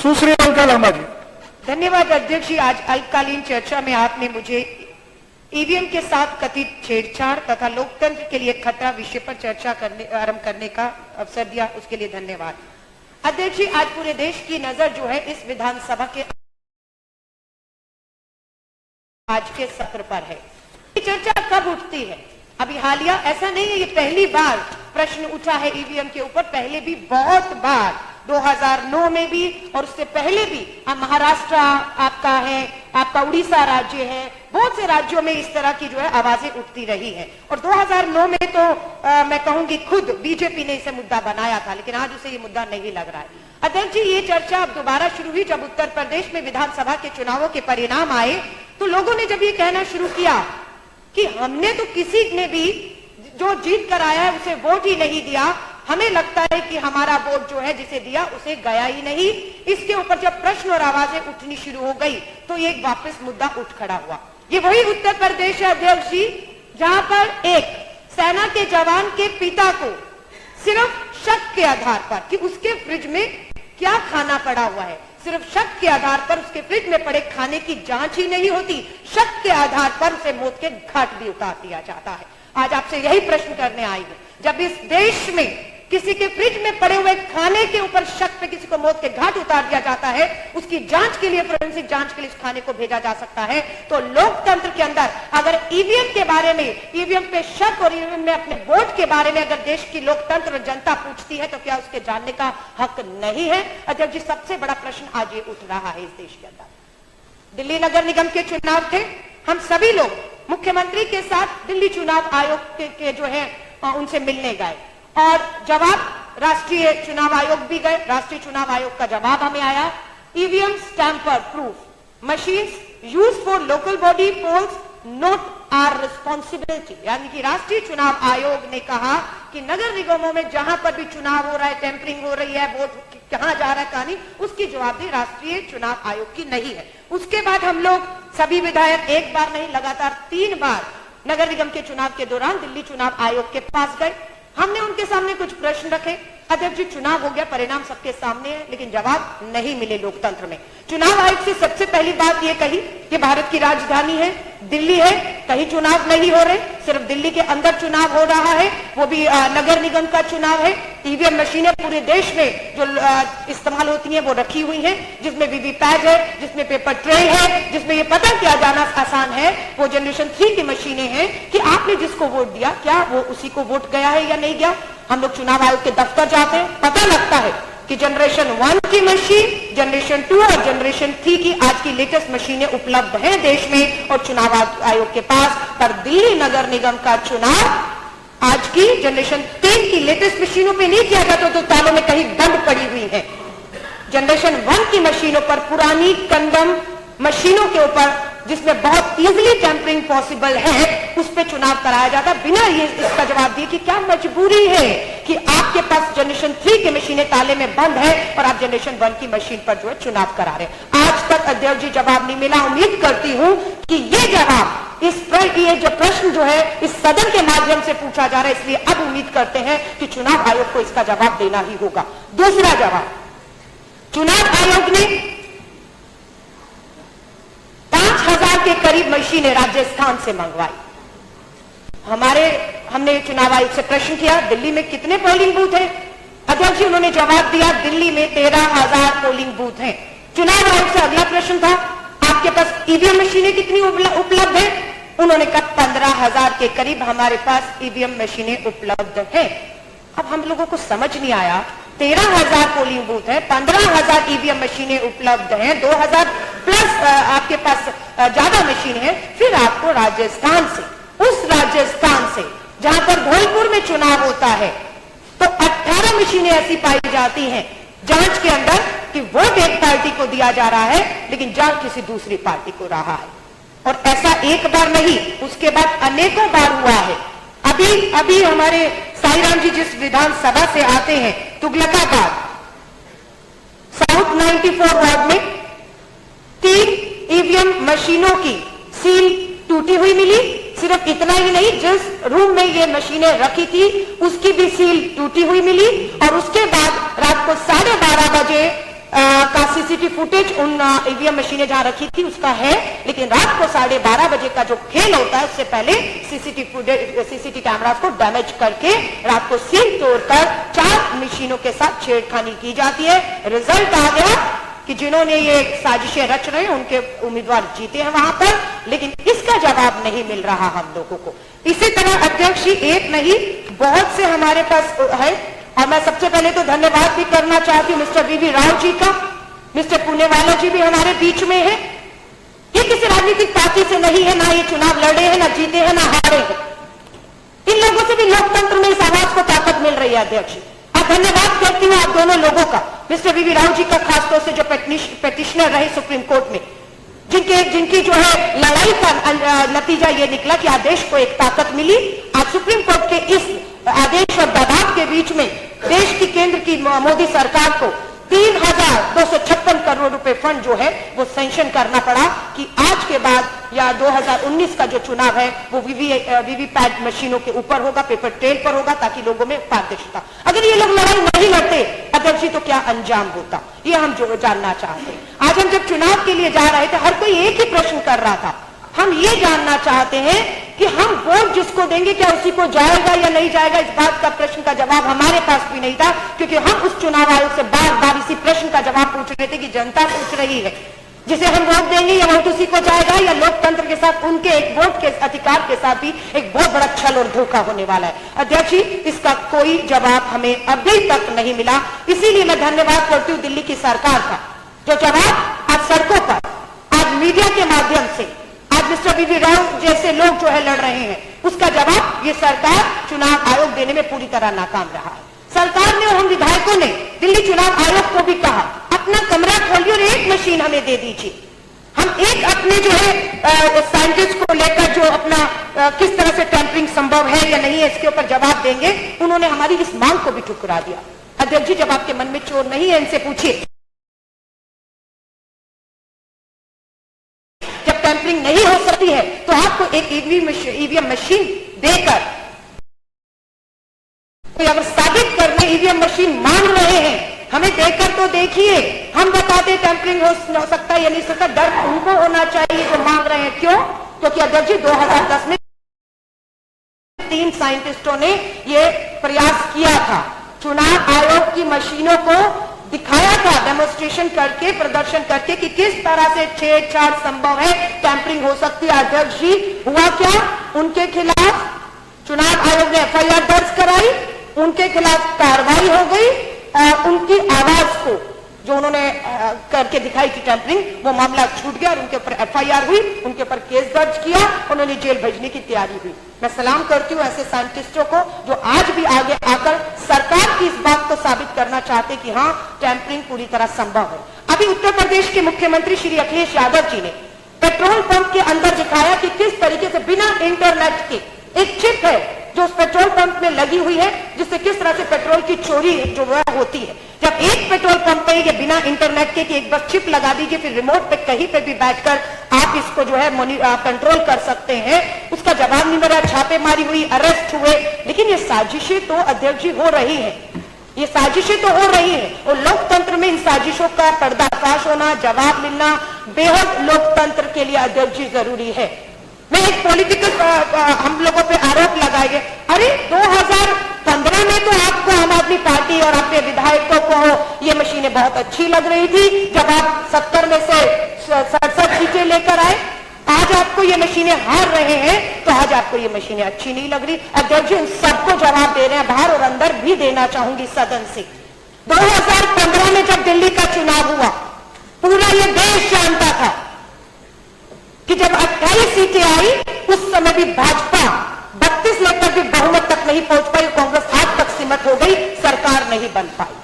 सुश्री अलका लांबा जी। धन्यवाद अध्यक्ष जी। आज अल्पकालीन चर्चा में आपने मुझे ईवीएम के साथ कथित छेड़छाड़ तथा लोकतंत्र के लिए खतरा विषय पर चर्चा आरंभ करने का अवसर दिया, उसके लिए धन्यवाद। अध्यक्ष जी, आज पूरे देश की नजर जो है इस विधानसभा के आज के सत्र पर है। ये चर्चा कब उठती है? अभी हालिया ऐसा नहीं है, ये पहली बार प्रश्न उठा है ईवीएम के ऊपर। पहले भी बहुत बार 2009 में भी और उससे पहले भी महाराष्ट्र आपका है, आपका उड़ीसा राज्य है, बहुत से राज्यों में इस तरह की जो है आवाजें उठती रही है। और 2009 में तो मैं कहूंगी खुद बीजेपी ने इसे मुद्दा बनाया था, लेकिन आज उसे ये मुद्दा नहीं लग रहा है। अध्यक्ष जी, ये चर्चा अब दोबारा शुरू हुई जब उत्तर प्रदेश में विधानसभा के चुनावों के परिणाम आए, तो लोगों ने जब ये कहना शुरू किया कि हमने तो किसी ने भी जो जीत कर आया है उसे वोट ही नहीं दिया, हमें लगता है कि हमारा वोट जो है जिसे दिया उसे गया ही नहीं। इसके ऊपर जब प्रश्न और आवाजें उठनी शुरू हो गई तो ये वापस मुद्दा उठ खड़ा हुआ। ये वही उत्तर प्रदेश है अध्यक्ष जी, जहां पर एक सेना के जवान के पिता को सिर्फ शक के आधार पर कि उसके फ्रिज में क्या खाना पड़ा हुआ है, सिर्फ शक के आधार पर उसके फ्रिज में पड़े खाने की जांच ही नहीं होती, शक के आधार पर उसे मौत के घाट भी उतार दिया जाता है। आज आपसे यही प्रश्न करने आई हूं, जब इस देश में किसी के फ्रिज में पड़े हुए खाने के ऊपर शक पे किसी को मौत के घाट उतार दिया जाता है, उसकी जांच के लिए, फोरेंसिक जांच के लिए उस खाने को भेजा जा सकता है, तो लोकतंत्र के अंदर अगर ईवीएम के बारे में, ईवीएम पे शक और ईवीएम में अपने वोट के बारे में अगर देश की लोकतंत्र और जनता पूछती है तो क्या उसके जानने का हक नहीं है? अध्यक्ष जी, सबसे बड़ा प्रश्न आज ये उठ रहा है इस देश के अंदर। दिल्ली नगर निगम के चुनाव थे, हम सभी लोग मुख्यमंत्री के साथ दिल्ली चुनाव आयोग के जो है उनसे मिलने गए और जवाब, राष्ट्रीय चुनाव आयोग भी गए, राष्ट्रीय चुनाव आयोग का जवाब हमें आया, EVM tamper proof machines used for local body polls not are responsibility. यानी कि राष्ट्रीय चुनाव आयोग ने कहा कि नगर निगमों में जहां पर भी चुनाव हो रहा है, टेम्परिंग हो रही है, वोट कहां जा रहा है कहानी, उसकी जवाबदेही राष्ट्रीय चुनाव आयोग की नहीं है। उसके बाद हम लोग सभी विधायक एक बार नहीं लगातार 3 बार नगर निगम के चुनाव के दौरान दिल्ली चुनाव आयोग के पास गए। हमने उनके सामने कुछ प्रश्न रखे। अध्यक्ष जी, चुनाव हो गया, परिणाम सबके सामने है, लेकिन जवाब नहीं मिले लोकतंत्र में। चुनाव आयोग से सबसे पहली बात यह कही कि भारत की राजधानी है, दिल्ली है, कहीं चुनाव नहीं हो रहे, सिर्फ दिल्ली के अंदर चुनाव हो रहा है, वो भी नगर निगम का चुनाव है। ईवीएम मशीनें पूरे देश में जो इस्तेमाल होती हैं वो रखी हुई हैं, जिसमें वीवीपैट है, जिसमें पेपर ट्रे है, जिसमें ये पता किया जाना आसान है, वो जनरेशन 3 की मशीनें हैं कि आपने जिसको वोट दिया क्या वो उसी को वोट गया है या नहीं गया। हम लोग चुनाव आयोग के दफ्तर जाते हैं, पता लगता है कि जनरेशन 1 की मशीन, जनरेशन 2 और जनरेशन 3 की आज की लेटेस्ट मशीनें उपलब्ध हैं देश में और चुनाव आयोग के पास। पर दिल्ली नगर निगम का चुनाव आज की जनरेशन 3 की लेटेस्ट मशीनों पे नहीं किया जाता तो तालों में कहीं बंद पड़ी हुई है। जनरेशन 1 की मशीनों पर, पुरानी कंडम मशीनों के ऊपर जिसमें बहुत इजीली टेम्परिंग पॉसिबल है, उस पे चुनाव कराया जाता बिना ये इसका जवाब दिए कि क्या मजबूरी है कि आपके पास जनरेशन 3 की मशीनें ताले में बंद है और आप जनरेशन 1 की मशीन पर जो है चुनाव करा रहे। आज तक अध्यक्ष जी जवाब नहीं मिला। उम्मीद करती हूं कि ये जवाब, ये जो प्रश्न जो है इस सदन के माध्यम से पूछा जा रहा है, इसलिए अब उम्मीद करते हैं कि चुनाव आयोग को इसका जवाब देना ही होगा। दूसरा जवाब, चुनाव आयोग ने 5000 के करीब मशीनें राजस्थान से मंगवाई। हमने चुनाव आयोग से प्रश्न किया, दिल्ली में कितने पोलिंग बूथ हैं? अध्यक्ष जी, उन्होंने जवाब दिया दिल्ली में 13,000 पोलिंग बूथ हैं। चुनाव आयोग से अगला प्रश्न था, आपके पास ईवीएम मशीनें कितनी उपलब्ध है? उन्होंने कहा 15,000 के करीब हमारे पास ईवीएम मशीनें उपलब्ध हैं। अब हम लोगों को समझ नहीं आया, 13,000 पोलिंग बूथ है, 15,000 ईवीएम मशीनें उपलब्ध हैं, 2,000 प्लस आपके पास ज्यादा मशीन है, फिर आपको राजस्थान से, उस राजस्थान से जहां पर धौलपुर में चुनाव होता है, तो 18 मशीनें ऐसी पाई जाती हैं जांच के अंदर कि वोट एक पार्टी को दिया जा रहा है लेकिन जांच किसी दूसरी पार्टी को रहा है। और ऐसा एक बार नहीं, उसके बाद अनेकों बार हुआ है। अभी हमारे साईराम जी जिस विधानसभा से आते हैं, तुगलकाबाद साउथ 94 वार्ड में 3 ईवीएम मशीनों की सील टूटी हुई मिली। सिर्फ इतना ही नहीं, जिस रूम में ये मशीनें रखी थी उसकी भी सील टूटी हुई मिली। और उसके बाद रात को 12:30 बजे का सीसीटीवी फुटेज उन ईवीएम मशीनें जहां रखी थी उसका है, लेकिन रात को 12:30 बजे का जो खेल होता है उससे पहले सीसीटीवी कैमरास को डैमेज करके रात को सील तोड़कर 4 मशीनों के साथ छेड़खानी की जाती है। रिजल्ट आ गया कि जिन्होंने ये साजिशें रच रहे हैं उनके उम्मीदवार जीते हैं वहां पर, लेकिन इसका जवाब नहीं मिल रहा हम लोगों को। इसी तरह अध्यक्ष जी एक नहीं बहुत से हमारे पास है, और मैं सबसे पहले तो धन्यवाद भी करना चाहती हूँ मिस्टर वीवी राव जी का। मिस्टर पुनेवाला जी भी हमारे बीच में है। ये किसी राजनीतिक पार्टी से नहीं है, ना ये चुनाव लड़े हैं, ना जीते हैं, ना हारे हैं। इन लोगों से भी लोकतंत्र में इस आवाज को ताकत मिल रही है। अध्यक्ष जी आप धन्यवाद करती हूँ आप दोनों लोगों का, मिस्टर वीवी राव जी का खासतौर से जो पेटिशनर रहे सुप्रीम कोर्ट में, जिनकी जो है लड़ाई का नतीजा ये निकला कि आदेश को एक ताकत मिली। आज सुप्रीम कोर्ट के इस आदेश और दबाव के बीच में देश की केंद्र की मोदी सरकार को 3,256 करोड़ रुपए फंड जो है वो सैंक्शन करना पड़ा कि आज के बाद या 2019 का जो चुनाव है वो वीवीपैट मशीनों के ऊपर होगा, पेपर ट्रेल पर होगा, ताकि लोगों में पारदर्शिता। अगर ये लोग लड़ाई नहीं लड़ते अध्यक्ष जी तो क्या अंजाम होता, ये हम जो जानना चाहते हैं। आज हम जब चुनाव के लिए जा रहे थे हर कोई एक ही प्रश्न कर रहा था, हम ये जानना चाहते हैं कि हम वोट जिसको देंगे क्या उसी को जाएगा या नहीं जाएगा। इस बात का प्रश्न का जवाब हमारे पास भी नहीं था, क्योंकि हम उस चुनाव आयोग से बार बार इसी प्रश्न का जवाब पूछ रहे थे कि जनता पूछ रही है जिसे हम वोट देंगे या वोट उसी को जाएगा, या लोकतंत्र के साथ उनके एक वोट के अधिकार के साथ भी एक बहुत बड़ा छल और धोखा होने वाला है। अध्यक्ष जी इसका कोई जवाब हमें अभी तक नहीं मिला, इसीलिए मैं धन्यवाद करती हूँ दिल्ली की सरकार का जो जवाब आज सड़कों पर, आज मीडिया के माध्यम से, आज मिस्टर वीवी राव जैसे लोग जो है लड़ रहे हैं, उसका जवाब ये सरकार चुनाव आयोग देने में पूरी तरह नाकाम रहा है। सरकार ने और हम विधायकों ने दिल्ली चुनाव आयोग को भी कहा अपना कमरा खोलिए और एक मशीन हमें दे दीजिए। हम एक अपने जो है साइंटिस्ट को लेकर जो अपना किस तरह से टैंपरिंग संभव है या नहीं है इसके ऊपर जवाब देंगे, उन्होंने हमारी इस मांग को भी ठुकरा दिया। अध्यक्ष जी जब आपके मन में चोर नहीं है इनसे पूछिए, टैंपरिंग नहीं हो सकती है तो आपको एक ईवीएम मशीन देकर कोई अगर साबित करने ईवीएम मशीन मांग रहे हैं हमें देकर तो देखिए, हम बताते टैंपरिंग हो सकता है या नहीं सकता। डर उनको होना चाहिए जो मांग रहे हैं। क्यों? क्योंकि अध्यक्ष जी 2010 में 3 साइंटिस्टों ने ये प्रयास किया था, चुनाव आयोग की मशीनों को दिखाया था डेमोन्स्ट्रेशन करके, प्रदर्शन करके कि किस तरह से छेड़छाड़ संभव है, टैंपरिंग हो सकती है। अध्यक्ष जी हुआ क्या? उनके खिलाफ चुनाव आयोग ने एफआईआर दर्ज कराई, उनके खिलाफ कार्रवाई हो गई और उनकी आवाज को जो उन्होंने करके दिखाई थी टैंपरिंग, वो मामला छूट गया और उनके ऊपर एफआईआर हुई, उनके ऊपर केस दर्ज किया, उन्होंने जेल भेजने की तैयारी हुई। मैं सलाम करती हूँ ऐसे साइंटिस्टों को जो आज भी आगे आकर सरकार की इस बात को साबित करना चाहते कि हाँ टैंपरिंग पूरी तरह संभव है। अभी उत्तर प्रदेश के मुख्यमंत्री श्री अखिलेश यादव जी ने पेट्रोल पंप के अंदर दिखाया कि किस तरीके से बिना इंटरनेट के एक चिप है जो उस पेट्रोल पंप में लगी हुई है, जिससे किस तरह से पेट्रोल की चोरी जो वह होती है। जब एक पेट्रोल पंप पे ये बिना इंटरनेट के कि एक बस चिप लगा दीजिए, फिर रिमोट पे कहीं पे भी बैठकर आप इसको जो है कंट्रोल कर सकते हैं, उसका जवाब नहीं मिला। छापेमारी हुई, अरेस्ट हुए, लेकिन ये साजिशें तो अध्यक्ष जी हो रही है, ये साजिशें तो हो रही है और लोकतंत्र में इन साजिशों का पर्दाफाश होना, जवाब मिलना बेहद लोकतंत्र के लिए अध्यक्ष जी जरूरी है। मैं एक पॉलिटिकल हम लोगों पे आरोप लगाए गए, अरे 2015 में तो आपको आम आदमी पार्टी और आपके विधायकों को ये मशीनें बहुत अच्छी लग रही थी, जब आप 70 में से 67 सीटें लेकर आए, आज आपको ये मशीनें हार रहे हैं तो आज आपको ये मशीनें अच्छी नहीं लग रही। अध्यक्ष जी सबको जवाब दे रहे हैं, बाहर और अंदर भी देना चाहूंगी सदन से। 2015 में जब दिल्ली का चुनाव हुआ, पूरा ये देश जानता था कि जब 28 सीटें आई उस समय भी भाजपा 32 लेकर भी बहुमत तक नहीं पहुंच पाई, कांग्रेस हाथ तक सीमित हो गई, सरकार नहीं बन पाई।